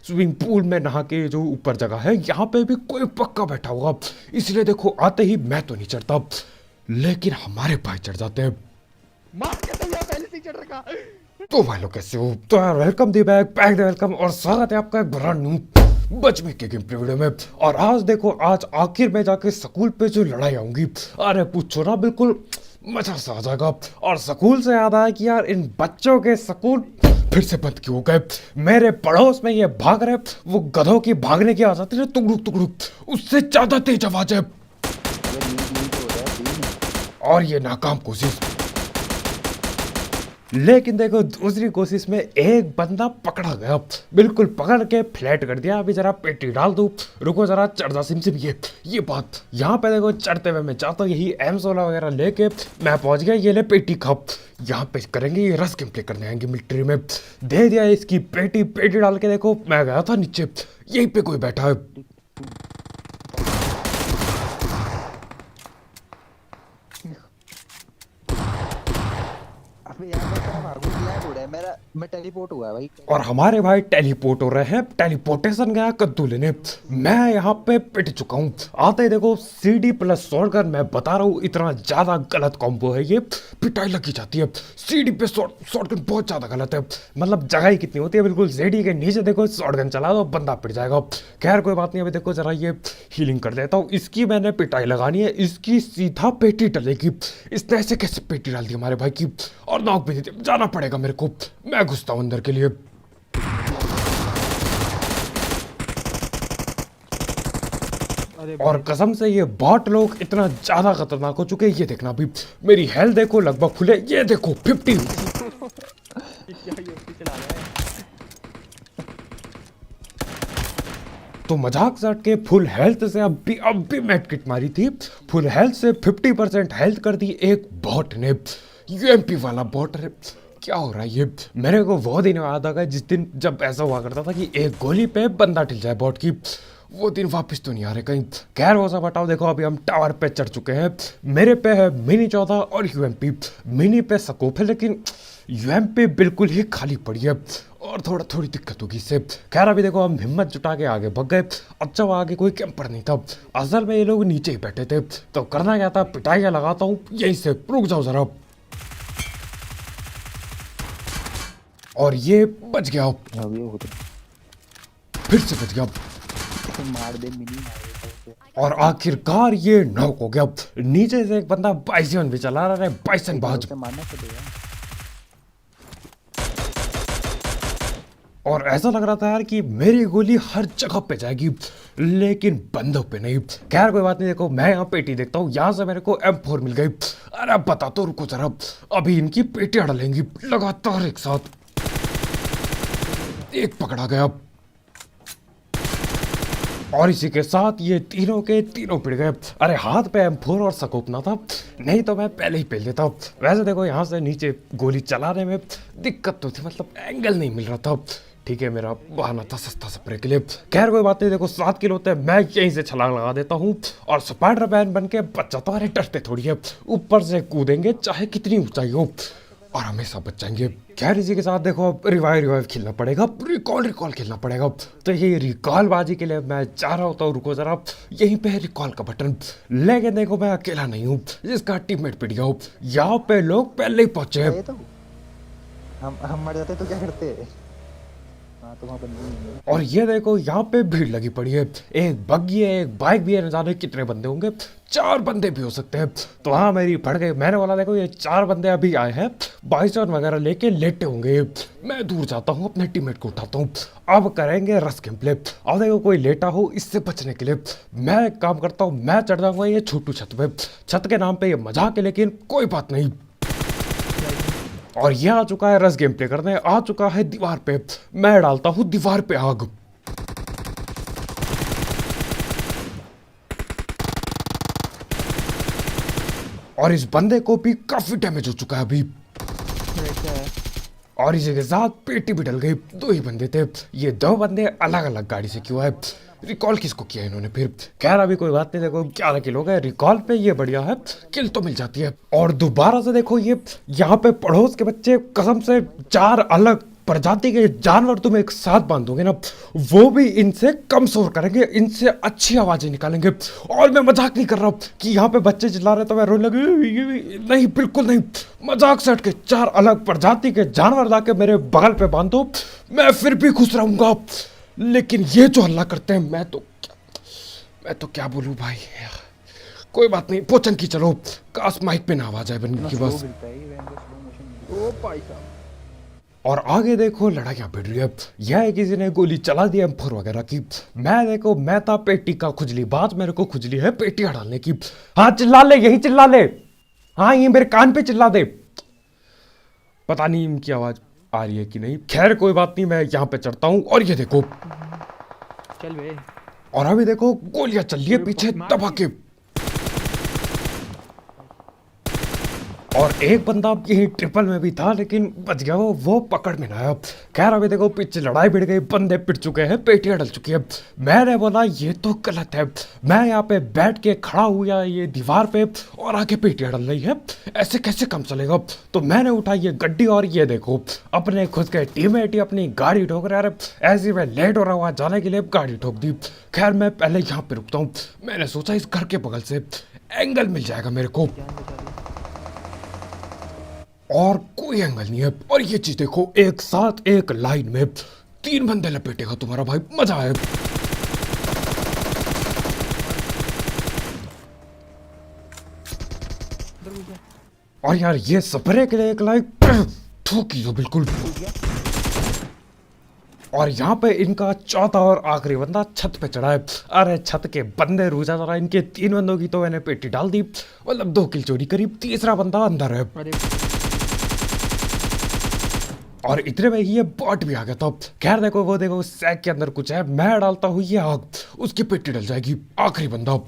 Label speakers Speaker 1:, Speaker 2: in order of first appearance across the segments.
Speaker 1: Swimming pool में नहा के जो ऊपर जगह है यहाँ पे भी कोई पक्का बैठा होगा, इसलिए देखो आते ही मैं तो नहीं चढ़ता, लेकिन हमारे भाई चढ़ जाते हैं।
Speaker 2: मार के तो यार पहले से ही चढ़ रखा।
Speaker 1: तो भाई लोग कैसे हो? तो यार welcome the back pack the welcome और स्वागत है आपका एक ब्रांड न्यू बचमी के गेम प्ले वीडियो में। और आज देखो आज आखिर में जाके स्कूल पे जो लड़ाई आऊंगी, अरे पूछो ना, बिल्कुल मजा सा आ जाएगा। और स्कूल से याद आया कि यार इन बच्चों के स्कूल फिर से बंद क्यों हो गए। मेरे पड़ोस में ये भाग रहे, वो गधों की भागने की आवाज आती है तुगड़ुक तुगड़ुक, उससे ज्यादा तेज आवाज है। और ये नाकाम कोशिश, लेकिन देखो दूसरी कोशिश में एक बंदा पकड़ा गया, बिल्कुल पकड़ के फ्लैट कर दिया। अभी जरा पेटी डाल दूं, रुको जरा चढ़ जा सिम ये बात यहाँ पे देखो चढ़ते हुए मैं चाहता हूँ यही M16 वगैरह लेके मैं पहुंच गया। ये ले पेटी खप, यहाँ पे करेंगे ये रस गेम प्ले करने आएंगे मिलिट्री में। दे दिया इसकी पेटी डाल के, देखो मैं गया था नीचे, यहीं पे कोई बैठा है।
Speaker 2: मेरा मैं टेलीपोर्ट हुआ है भाई।
Speaker 1: और हमारे भाई टेलीपोर्ट हो रहे हैं, टेलीपोर्टेशन गया कद्दू लेने। मैं यहाँ पे पिट चुका हूँ। आते ही देखो CD प्लस शॉटगन, मैं बता रहा हूँ इतना ज्यादा गलत कॉम्बो है ये, पिटाई लगी जाती है। CD पे शॉटगन बहुत ज्यादा गलत है, मतलब जगह ही कितनी होती है, बिल्कुल CD के नीचे देखो शॉटगन चला दो बंदा पिट जाएगा। खैर कोई बात नहीं, अभी देखो जरा ये हीलिंग कर देता हूँ। इसकी मैंने पिटाई लगानी है, इसकी सीधा पेटी डलेगी। इसने ऐसे कैसे पेटी डाल दी हमारे भाई की, और नॉक भी नहीं, जाना पड़ेगा मेरे को। मैं घुसता हूं अंदर के लिए। और कसम से ये बॉट लोग इतना ज्यादा खतरनाक हो चुके हैं। ये देखना अभी मेरी हेल्थ देखो लगभग खुले, ये देखो 50। तो मजाक साट के फुल हेल्थ से अब भी मेड किट मारी थी, फुल हेल्थ से 50% हेल्थ कर दी एक बॉट ने। UMP वाला बॉट है। क्या हो रहा है ये? मेरे को वो दिन याद आ गया जिस दिन जब ऐसा हुआ करता था कि एक गोली पे बंदा टिल जाए बॉट की। वो दिन वापस तो नहीं आ रहे कहीं। खैर वो सब हटाओ, देखो अभी हम टावर पे चढ़ चुके हैं। मेरे पे है मिनी 14 और UMP। मिनी पे स्कोप है लेकिन UMP बिल्कुल ही खाली पड़ी है और थोड़ी दिक्कत होगी इससे। खैर अभी देखो हम हिम्मत जुटा के आगे भग गए। अच्छा वो आगे कोई कैंपर नहीं था, असल में ये लोग नीचे ही बैठे थे। तो करना क्या था, पिटाइयाँ लगाता हूँ यहीं से। रुक जाओ जरा। और ये बच गया, फिर से बच गया।
Speaker 2: मार दे मिनी।
Speaker 1: और आखिरकार ये नॉक हो गया। नीचे से एक बंदा बाइसन भी चला रहा है, बाइसन बाज।
Speaker 2: मारना पड़ेगा।
Speaker 1: और ऐसा लग रहा था यार कि मेरी गोली हर जगह पे जाएगी, लेकिन बंदों पे नहीं। खैर कोई बात नहीं, देखो मैं यहाँ पेटी देखता हूँ, यहाँ से मेरे को M4 मिल गई। अरे बता तो रुको जरा, अभी इनकी पेटियां डालेंगी लगातार एक साथ। एक पकड़ा गया और इसी के साथ ये तीनों के तीनों पिट गए। अरे हाथ पे M4 और स्कोप ना था, नहीं तो मैं पहले ही पेल देता। वैसे देखो यहाँ से नीचे गोली चलाने में दिक्कत तो थी, मतलब एंगल नहीं मिल रहा था। ठीक है, मेरा बहाना था सस्ता स्प्रे के लिए। खैर कोई बात नहीं, देखो 7 किलो होते हैं, मैं यहीं से छलांग लगा देता हूँ और स्पाइडरमैन बन के बच जाता हूँ। अरे डरते थोड़ी है, ऊपर से कूदेंगे चाहे कितनी ऊंचाई हो और हमेशा बच जाएंगे। खैर इसी के साथ देखो अब रिवाइव खेलना पड़ेगा, रिकॉल खेलना पड़ेगा। तो ये रिकॉल बाजी के लिए मैं जा रहा होता हूँ। रुको जरा, यहीं पे है रिकॉल का बटन। लेकिन देखो मैं अकेला नहीं हूँ, जिसका टीममेट पिट गया हूँ। यहाँ पे लोग पहले ही पहुंचे हैं।
Speaker 2: तो हम मर जाते तो क्या करते? हाँ तो वहाँ बंदे नहीं है।
Speaker 1: और ये देखो यहाँ पे भीड़ लगी पड़ी है, एक बग्गी है, एक बाइक भी है, न जाने कितने बंदे होंगे, 4 बंदे भी हो सकते हैं। तो हाँ मेरी पड़ गई। मैंने बोला देखो ये 4 बंदे अभी आए हैं, बाइसॉन वगैरह लेके लेटे होंगे। मैं दूर जाता हूँ, अपने टीममेट को उठाता हूँ। अब करेंगे रस गेम प्ले। अब देखो कोई लेटा हो, इससे बचने के लिए मैं एक काम करता हूँ, मैं चढ़ जाऊंगा ये छोटू छत पे। छत के नाम पे ये मजाक है लेकिन कोई बात नहीं। और ये आ चुका है रस गेम प्ले करने, आ चुका है दीवार पे। मैं डालता हूँ दीवार पे आग। और इस बंदे को भी काफी डैमेज हो चुका है अभी। और इसी के साथ पेटी भी डल गई। 2 ही बंदे थे, ये 2 बंदे अलग अलग गाड़ी से क्यों है? रिकॉल किसको किया इन्होंने फिर? खैर अभी कोई बात नहीं, देखो 11 किलो गए रिकॉल पे, ये बढ़िया है, किल तो मिल जाती है। और दोबारा से देखो ये यहाँ पे पड़ोस के बच्चे कसम से 4 अलग प्रजाति के जानवर तुम एक साथ बांधोगे ना, वो भी इनसे कम शोर करेंगे, इनसे अच्छी आवाजें निकालेंगे। और मैं मजाक नहीं कर रहा हूँ कि यहाँ पे बच्चे चिल्ला रहे तो मैं रोने लगे, नहीं बिल्कुल नहीं। मजाक से हट के 4 अलग प्रजाति के जानवर लाके मेरे बगल पे बांधो, मैं फिर भी खुश रहूंगा। लेकिन ये जो हल्ला करते हैं, मैं तो क्या बोलूं भाई। कोई बात नहीं, पोचन की चलो, काश माइक पे ना आवाज आए बन की बस।
Speaker 2: ओ भाई साहब,
Speaker 1: और आगे देखो लड़ाइयाँ भिड़ रही है। यह किसी ने गोली चला दी M4 वगैरह की। मैं था पेटी का खुजली, बात मेरे को खुजली है पेटियां डालने की। हाँ चिल्ला ले, यही चिल्ला ले, हाँ ये मेरे कान पे चिल्ला दे। पता नहीं इनकी आवाज आ रही है कि नहीं, खैर कोई बात नहीं, मैं यहाँ पे चढ़ता हूँ। और ये देखो,
Speaker 2: चल बे।
Speaker 1: और अभी देखो गोलियां चल रही है पीछे दबा के। और एक बंदा यही ट्रिपल में भी था लेकिन बच गया, वो पकड़ में ना आया। खैर अभी देखो पीछे लड़ाई भिड़ गई, बंदे पिट चुके हैं, पेटियां डल चुकी है। मैंने बोला ये तो गलत है, मैं यहाँ पे बैठ के खड़ा हुआ ये दीवार पे और आगे पेटियां डल रही है, ऐसे कैसे काम चलेगा। तो मैंने उठाई ये गड्डी और ये देखो अपने खुद के टीममेट ही अपनी गाड़ी ठोक रहे। अरे ऐसे मैं लेट हो रहा हुआ जाने के लिए गाड़ी ठोक दी। खैर मैं पहले यहाँ पे रुकता हूँ, मैंने सोचा इस घर के बगल से एंगल मिल जाएगा मेरे को, और कोई एंगल नहीं है। और ये चीज देखो, एक साथ एक लाइन में 3 बंदे लपेटेगा तुम्हारा भाई, मजा आए। और यार ये स्प्रे के लिए एक लाइक ठोकी जो बिल्कुल। और यहाँ पे इनका चौथा और आखिरी बंदा छत पे चढ़ा है। अरे छत के बंदे रूझा जरा, इनके 3 बंदों की तो मैंने पेटी डाल दी, मतलब 2 किल चोरी करी, तीसरा बंदा अंदर है। और इतने में ही ये बॉट भी आ गया था। खैर देखो वो देखो सैक के अंदर कुछ है, मैं डालता हूँ ये आग, उसकी पेटी डल जाएगी। आखिरी बंदा,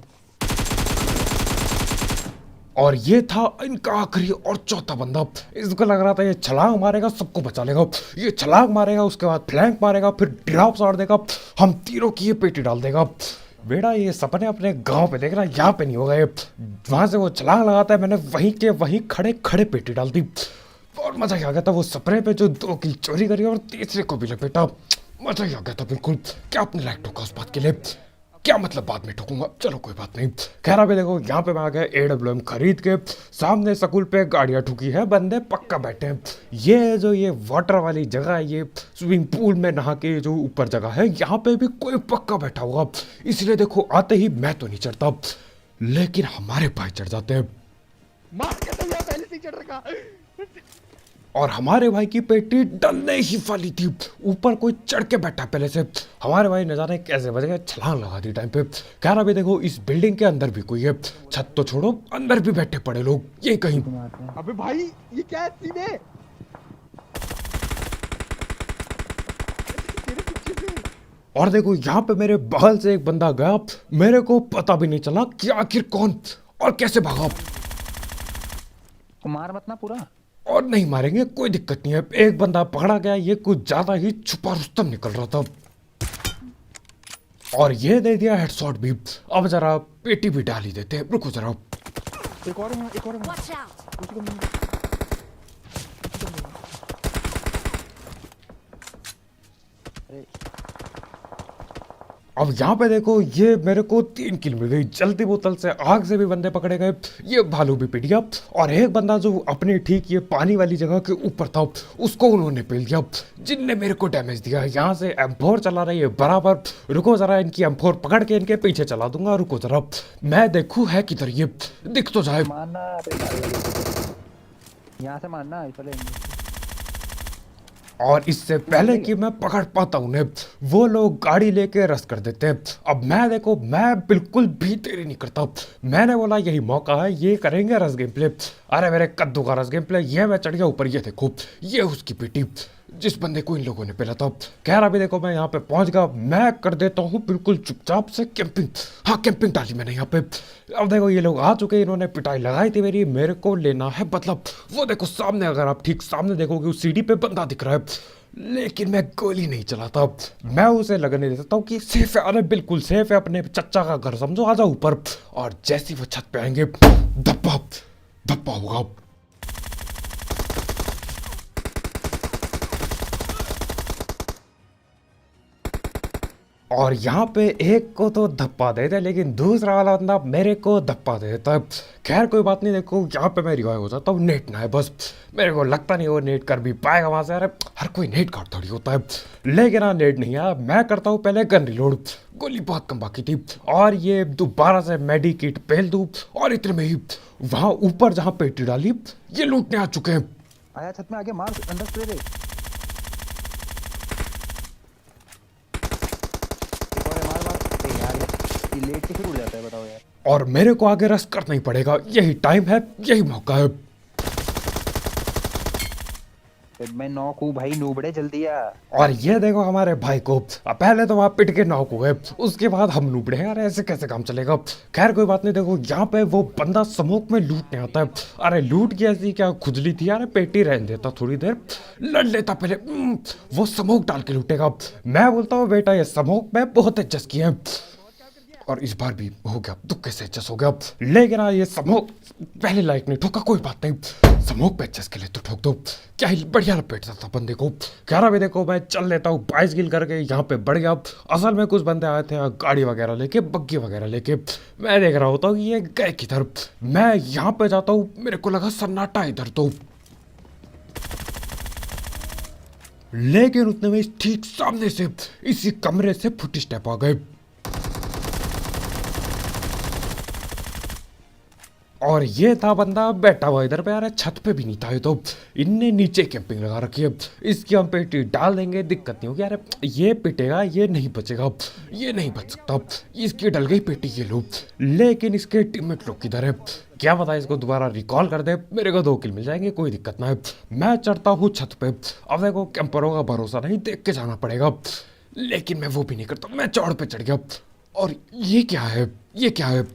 Speaker 1: और ये था इनका आखिरी और चौथा बंदा। इसको लग रहा था ये छलांग मारेगा सबको बचा लेगा, ये छलांग मारेगा उसके बाद फ्लैंक मारेगा फिर ड्रॉप साड़ देगा, हम तीनों की ये पेटी डाल देगा। बेटा ये सपने अपने गांव पे देख रहा, यहाँ पे नहीं होगा ये। वहां से वो छलांग लगाता है, मैंने वहीं के वहीं खड़े खड़े पेटी डाल दी। और मजा ही आ गया था, वो स्प्रे पे जो 2 किल चोरी करी और तीसरे को भी लपेटा, मजा ही आ गया था बिल्कुल। क्या अपने लायक ठोका उस बात के लिए, क्या मतलब बाद में ठोकूंगा, चलो कोई बात नहीं। खैर अभी देखो यहाँ पे मैं आ गया AWM खरीद के, सामने स्कूल पे गाड़ियाँ ठुकी है, बंदे पक्का बैठे हैं। ये वाटर वाली जगह है, ये स्विमिंग पूल में नहा के जो ऊपर जगह है, यहाँ पे भी कोई पक्का बैठा होगा। इसलिए देखो आते ही मैं तो नहीं चढ़ता, लेकिन हमारे भाई चढ़ जाते हैं।
Speaker 2: मार के तो यहाँ पहले से ही चढ़ रखा।
Speaker 1: और हमारे भाई की पेटी डलने ही वाली थी, ऊपर कोई चढ़ के बैठा पहले से। हमारे भाई न जाने कैसे बच गए, छलांग लगा दी टाइम पे। खैर अभी देखो इस बिल्डिंग के अंदर भी कोई है, छत तो छोड़ो अंदर भी बैठे पड़े लोग, ये कहीं।
Speaker 2: अबे भाई ये क्या सीन है? तेरे पीछे से।
Speaker 1: और देखो यहाँ पे मेरे बगल से एक बंदा गया, मेरे को पता भी नहीं चला कि आखिर कौन और कैसे भागा।
Speaker 2: मार मत ना पूरा।
Speaker 1: और नहीं मारेंगे कोई दिक्कत नहीं है, एक बंदा पकड़ा गया, ये कुछ ज्यादा ही छुपा रुस्तम निकल रहा था। और ये दे दिया हेडशॉट भी। अब जरा पेटी भी डाल ही देते हैं, रुको जरा।
Speaker 2: एक और है, एक और है।
Speaker 3: Watch out!
Speaker 2: उसी को मिल- अरे
Speaker 1: अब यहाँ पे देखो ये मेरे को 3 किल मिल गई, जलती बोतल से आग से भी बंदे पकड़े गए, ये भालू भी पिट गया। और एक बंदा जो अपने ठीक ये पानी वाली जगह के ऊपर था, उसको उन्होंने पेल दिया, जिनने मेरे को डैमेज दिया। यहाँ से M4 चला रही है बराबर, रुको जरा इनकी M4 पकड़ के इनके पीछे चला दूंगा, रुको जरा मैं देखूँ है किधर, ये दिख तो जाए।
Speaker 2: मारना यहाँ से मारना इस वाले
Speaker 1: और इससे पहले कि मैं पकड़ पाता उन्हें, वो लोग गाड़ी लेके रस कर देते हैं। अब मैं देखो मैं बिल्कुल भी देरी नहीं करता, मैंने बोला यही मौका है, ये करेंगे रस गेम प्ले। अरे मेरे कद्दू का रस गेम प्ले, ये मैं चढ़ गया ऊपर, ये देखो ये उसकी पेटी जिस बंदे को इन लोगों ने पेला था। खैर अभी देखो मैं यहाँ पे पहुंच गया, मैं कर देता हूँ बिल्कुल चुपचाप से कैंपिंग। हाँ कैंपिंग डाली मैंने यहाँ पे। अब देखो ये लोग आ चुके, इन्होंने पिटाई लगाई थी मेरी, मेरे को लेना है बदला। वो देखो सामने, अगर आप ठीक सामने देखोगे उस सीढ़ी पे बंदा दिख रहा है, लेकिन मैं गोली नहीं चलाता, मैं उसे लगने देता हूँ कि सेफ है। अरे बिल्कुल सेफ है, अपने चच्चा का घर समझो, आ जाओ ऊपर। और जैसे वो छत पे आएंगे धप्पा धप्पा होगा। और यहाँ पे एक को तो धप्पा देते लेकिन दूसरा वाला बंदा मेरे को धप्पा दे देता है। खैर कोई बात नहीं, देखो यहाँ पे मैं रिवाइव हो जाता हूँ। नेट ना है बस, मेरे को लगता नहीं वो नेट कर भी पाएगा वहाँ से। अरे हर कोई नेट कार्ड थोड़ी होता है, लेकिन हाँ नेट नहीं आया। मैं करता हूँ पहले गन रिलोड, गोली बहुत कम बाकी थी और ये दोबारा से मेडी किट पहल दूँ और इतने में ही वहाँ ऊपर जहाँ पेटी डाली ये लूटने आ चुके हैं।
Speaker 2: आया छत में आगे, मार अंदर स्प्रे दे। एक और है, मार मार। अरे यार ये लेट के फिर उड़ जाता है, बताओ यार।
Speaker 1: और मेरे को आगे रश करना ही पड़ेगा, यही टाइम है, यही मौका है।
Speaker 2: मैं नॉक हूँ भाई, नूबड़े जल्दी आ।
Speaker 1: और ये देखो हमारे भाई को, अब पहले तो वहाँ पिट के नॉक हुए, उसके बाद हम नूबड़े हैं। अरे ऐसे कैसे काम चलेगा। खैर कोई बात नहीं, देखो यहाँ पे वो बंदा स्मोक में लूटने आता है। अरे लूट की ऐसी क्या खुजली थी यार, पेटी रहने देता थोड़ी देर, लड़ लेता पहले। वो स्मोक डाल के लूटेगा। मैं बोलता हूँ बेटा ये स्मोक में बहुत एडजस्ट किए हैं और इस बार भी हो गया, दुक्के से एडजस्ट हो गया। लेकिन हाँ ये स्मोक पहले लाइक नहीं ठोका, कोई बात नहीं, स्मोक पे एडजस्ट के लिए तो ठोक दो। क्या ही बढ़िया लपेटता था बंदे को। कह रहा भी देखो मैं चल लेता हूँ 22 किल करके यहाँ पे बढ़ गया। असल में कुछ बंदे आए थे गाड़ी वगैरह लेके, बग्गी वगैरह लेके। मैं देख रहा होता हूँ कि ये गए किधर। मैं यहाँ पे जाता हूँ, मेरे को लगा सन्नाटा इधर तो, लेकिन उतने में ठीक सामने से इसी कमरे से फुट स्टेप आ गए और ये था बंदा बैठा हुआ इधर पे। यार छत पे भी नहीं था ये तो, इनने नीचे कैंपिंग लगा रखी है। इसकी हम पेटी डाल देंगे, दिक्कत नहीं होगी। यार ये पिटेगा, ये नहीं बचेगा, ये नहीं बच सकता। इसकी डल गई पेटी, ये लो। लेकिन इसके टीममेट लोग किधर है, क्या पता इसको दोबारा रिकॉल कर दे, मेरे को 2 किल मिल जाएंगे, कोई दिक्कत ना है। मैं चढ़ता हूँ छत पे। अब देखो कैंपरों का भरोसा नहीं, देख के जाना पड़ेगा। लेकिन मैं वो भी नहीं करता, मैं चौड़ पे चढ़ गया। और ये क्या है, ये क्या है।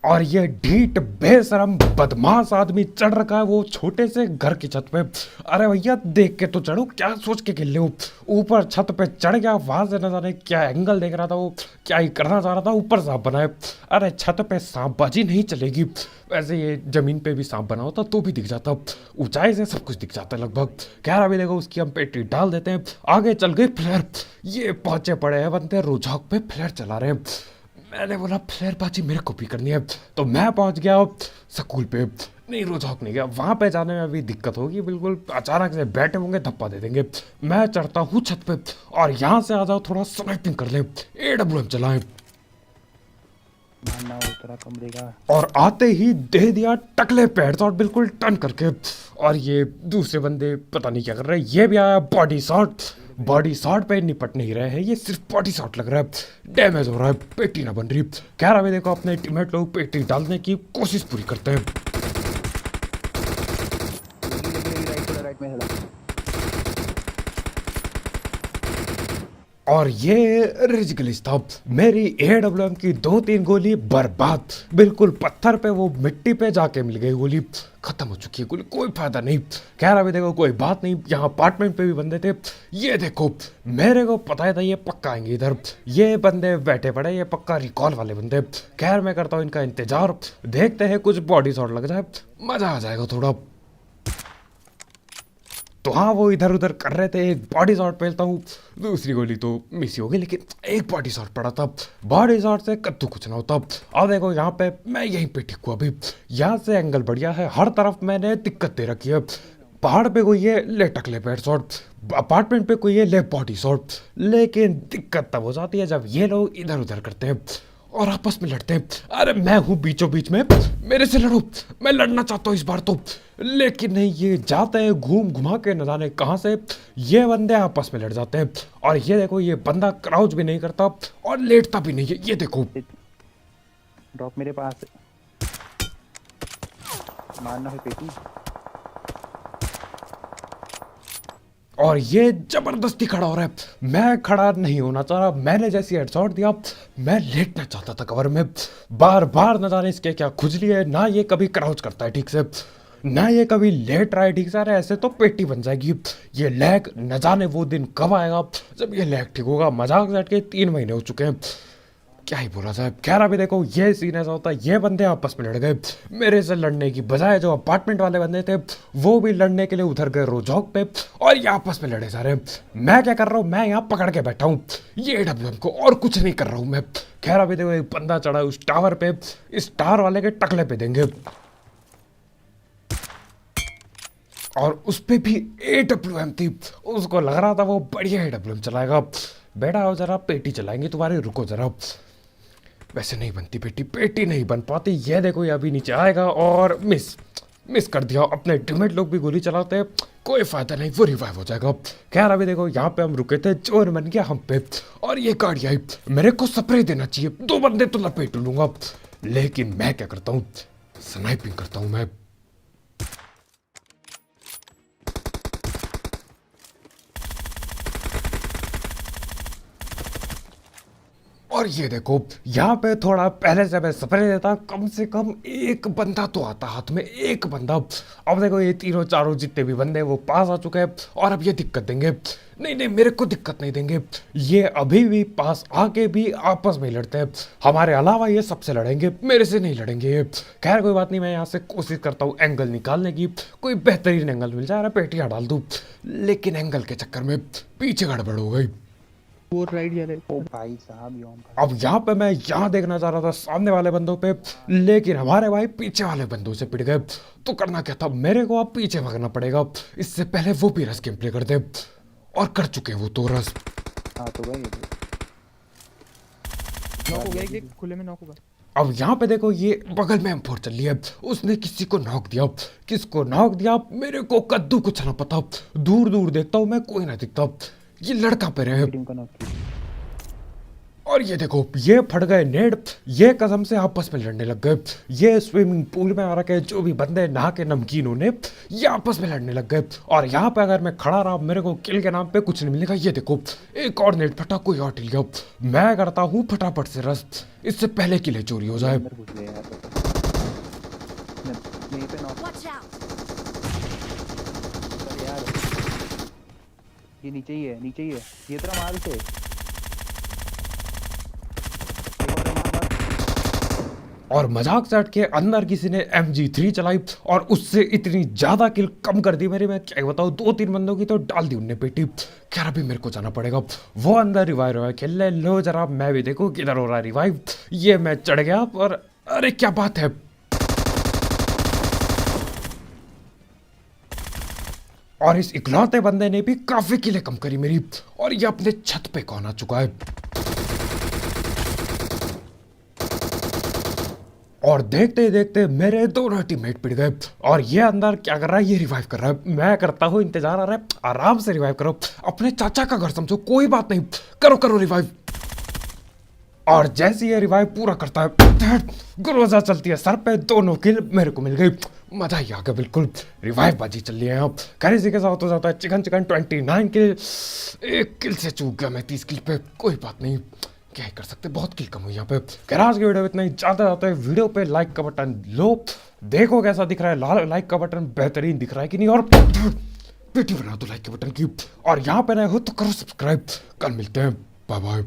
Speaker 1: और ये ढीठ बेशरम बदमाश आदमी चढ़ रखा है वो छोटे से घर की छत पे। अरे भैया देख के तो चढ़ो, क्या सोच के खेल रहे हो। ऊपर छत पे चढ़ गया, वहां से न जाने क्या एंगल देख रहा था वो, क्या ही करना चाह रहा था। ऊपर सांप बना है। अरे छत पे सांपबाजी नहीं चलेगी। वैसे ये जमीन पे भी सांप बना होता तो भी दिख जाता, ऊंचाई से सब कुछ दिख जाता है लगभग। खैर अभी देखो उसकी हम पेटी डाल देते हैं। आगे चल गए फ्लेयर, ये पहुंचे पड़े हैं बंदे रोजाक पे, फ्लेयर चला रहे हैं। मैंने बोला फ्लेयरबाजी मेरे को भी करनी है, तो मैं पहुंच गया स्कूल पे। नहीं रोजाक नहीं गया, वहां पे जाने में अभी दिक्कत होगी बिल्कुल। अचानक से बैठे होंगे, धप्पा दे देंगे। मैं चढ़ता हूँ छत पे और यहाँ से आ जाओ, थोड़ा स्नाइपिंग कर लें, AWM चलाएं।
Speaker 2: मारना हो तेरा कमरे का।
Speaker 1: और आते ही दे दिया टकले पैर शॉट बिल्कुल टर्न करके। और ये दूसरे बंदे पता नहीं क्या कर रहे हैं। ये भी आया बॉडी शॉट, बॉडी शॉट पे निपट नहीं रहे हैं, ये सिर्फ बॉडी शॉट लग रहा है। डैमेज हो रहा है, पेटी ना बन रही। खैर अभी देखो अपने टीममेट लोग पेटी डालने की कोशिश पूरी करते हैं।
Speaker 2: राइट में चला।
Speaker 1: और ये रिजगलिस था। मेरी AWM की 2-3 गोली बर्बाद, बिल्कुल पत्थर पे वो मिट्टी पे जाके मिल गई गोली, खत्म हो चुकी है गोली, कोई फायदा नहीं। खैर अभी देखो कोई बात नहीं, यहाँ अपार्टमेंट पे भी बंदे थे। ये देखो मेरे को पता ही था ये पक्का आएंगे इधर, ये बंदे बैठे पड़े, ये पक्का रिकॉल वाले बंदे। खैर मैं करता हूँ इनका इंतजार, देखते हैं कुछ बॉडी शॉट लग जाए, मजा आ जाएगा थोड़ा। तो हाँ वो इधर उधर कर रहे थे, एक बॉडी शॉट पेलता हूँ, दूसरी गोली तो मिस ही हो गई, लेकिन एक बॉडी शॉट पड़ा था। बॉडी शॉट से कद्दू कुछ ना होता। अब देखो यहाँ पे मैं यहीं पे ठीक हुआ, अभी यहाँ से एंगल बढ़िया है, हर तरफ मैंने दिक्कत दे रखी है। पहाड़ पे कोई ये ले टकले पैर शॉट, अपार्टमेंट पे कोई ये ले बॉडी शॉट। लेकिन दिक्कत तब हो जाती है जब ये लोग इधर उधर करते हैं और आपस में लड़ते हैं। अरे मैं हूँ बीचों बीच में, मेरे से लड़ो, मैं लड़ना चाहता हूँ इस बार तो। लेकिन नहीं, ये जाते हैं घूम घुमा के न जाने कहाँ से, ये बंदे आपस में लड़ जाते हैं। और ये देखो ये बंदा क्राउच भी नहीं करता और लेटता भी नहीं है, ये देखो।
Speaker 2: ड्रॉप मेरे पास है, मारना है पेटी।
Speaker 1: और ये जबरदस्ती खड़ा हो रहा है, मैं खड़ा नहीं होना चाह रहा। मैंने जैसी हेडशॉट दिया, मैं लेटना चाहता था कवर में। बार बार न जाने इसके क्या खुजली है, ना ये कभी क्राउच करता है ठीक से, ना ये कभी लेट रहा है ठीक से। अरे ऐसे तो पेटी बन जाएगी। ये लैग न जाने वो दिन कब आएगा जब ये लैग ठीक होगा। मजाक सेट के 3 महीने हो चुके हैं। क्या ही बोला जाए। खैर अभी देखो ये सीन ऐसा होता है, ये बंदे आपस में लड़ गए। मेरे से लड़ने की बजाय जो अपार्टमेंट वाले बंदे थे वो भी लड़ने के लिए उधर गए रोजॉक पे, और ये आपस में लड़े सारे। मैं क्या कर रहा हूँ, मैं यहाँ पकड़ के बैठा हूँ ये डब्ल्यूएम को, और कुछ नहीं कर रहा हूँ मैं। खैर अभी देखो एक बंदा चढ़ा है उस टावर पे, इस टावर वाले के टकले पे देंगे, और उस पे भी AWM थी। उसको लग रहा था वो बढ़िया AWM चलाएगा। बेटा आओ जरा, पेटी चलाएंगे तुम्हारे, रुको जरा। वैसे नहीं बनती पेटी, पेटी नहीं बन पाती। ये देखो ये अभी नीचे आएगा, और मिस कर दिया। अपने टीममेट लोग भी गोली चलाते हैं, कोई फायदा नहीं, वो रिवाइव हो जाएगा। खैर अभी देखो यहाँ पे हम रुके थे, चोर बन गया हम पे, और ये गाड़ी आई। मेरे को स्प्रे देना चाहिए, 2 बंदे तो लपेट लूंगा, लेकिन मैं क्या करता हूँ, स्नाइपिंग करता हूँ मैं। और ये देखो यहाँ पे थोड़ा पहले से मैं स्प्रे देता, कम से कम एक बंदा तो आता हाथ में, एक बंदा। अब देखो ये तीनों चारों जितने भी बंदे वो पास आ चुके हैं, और अब ये दिक्कत देंगे। नहीं नहीं, मेरे को दिक्कत नहीं देंगे, ये अभी भी पास आके भी आपस में लड़ते हैं। हमारे अलावा ये सबसे लड़ेंगे, मेरे से नहीं लड़ेंगे ये। खैर कोई बात नहीं, मैं यहाँ से कोशिश करता हूँ एंगल निकालने की, कोई बेहतरीन एंगल मिल जाए, पेटियाँ डाल दूँ, लेकिन एंगल के चक्कर में पीछे गड़बड़ हो गई।
Speaker 3: वो राइट जा रहे
Speaker 2: ओ भाई साहब योम भाई।
Speaker 1: अब यहाँ पे मैं यहाँ देखना चाह रहा था सामने वाले बंदों पे, लेकिन हमारे भाई पीछे वाले बंदों से पिट गए। तो करना क्या था, मेरे को अब पीछे भागना पड़ेगा, इससे पहले वो भी रस गेम प्ले कर दे, और कर चुके वो तो रस।
Speaker 2: हाँ तो भाई
Speaker 3: नॉक हो गया, एक खुले में नॉक होगा।
Speaker 1: अब यहाँ पे देखो ये बगल में M4 चल रही है, उसने किसी को नॉक दिया। किसको नॉक दिया मेरे को कद्दू कुछ ना पता। दूर दूर देखता हूँ मैं, कोई ना दिखता। ये लड़का पे रहे,
Speaker 2: टीम का नॉक किया।
Speaker 1: और ये देखो ये फट गए नेड, ये कसम से आपस में लड़ने लग गए। ये स्विमिंग पूल में आ रखे जो भी बंदे नहा के नमकीन होने, ये आपस में लड़ने लग गए। और यहाँ पे अगर मैं खड़ा रहा, मेरे को किल के नाम पे कुछ नहीं मिलेगा। ये देखो एक और नेट फटा, कोई और टिल गया। मैं करता हूँ फटाफट से रस, इससे पहले किले चोरी हो जाए।
Speaker 2: अंदर घुस गए यार। यहीं पे नॉक
Speaker 4: Watch out!
Speaker 2: कर यार। ये नीचे ही है, नीचे ही है। ये तरह मार से। एक और मार।
Speaker 1: और मजाक से हट के अंदर किसी ने MG3 चलाई, और उससे इतनी ज्यादा किल कम कर दी मेरी। मैं क्या बताऊँ, 2-3 बंदों की तो डाल दी उनने पेटी। खैर अभी मेरे को जाना पड़ेगा, वो अंदर रिवाइव खेल ले। लो जरा मैं भी देखूँ किधर हो रहा है रिवाइव। ये मैं चढ़ गया, और अरे क्या बात है। और इस इकलौते बंदे ने भी काफी किले कम करी मेरी। और ये अपने छत पे कौन आ चुका है, और देखते ही देखते मेरे दोनों टीममेट पिट गए। और ये अंदर क्या कर रहा है, ये रिवाइव कर रहा है। मैं करता हूँ इंतजार, आ रहा है, आराम से रिवाइव करो, अपने चाचा का घर समझो, कोई बात नहीं, करो करो रिवाइव। और जैसे ये रिवाइव पूरा करता है, ग्रोजा चलती है सर पे, दोनों किल मेरे को मिल गई। मजा ही आ गया बिल्कुल, रिवाइव बाजी चल रही है। अब खैर इसी के साथ हो जाता है चिकन 29 किल। एक किल से चूक गया मैं 30 किल पे, कोई बात नहीं, क्या ही कर सकते, बहुत किल कम हुई यहाँ पे। खैर आज की वीडियो इतना ही, जाते जाते वीडियो पे लाइक का बटन लो, देखो कैसा दिख रहा है। लाल लाइक का बटन बेहतरीन दिख रहा है कि नहीं, और पेटी बना दो लाइक के बटन की। और यहाँ पे नए हो तो करो सब्सक्राइब। कल मिलते हैं, बाय बाय।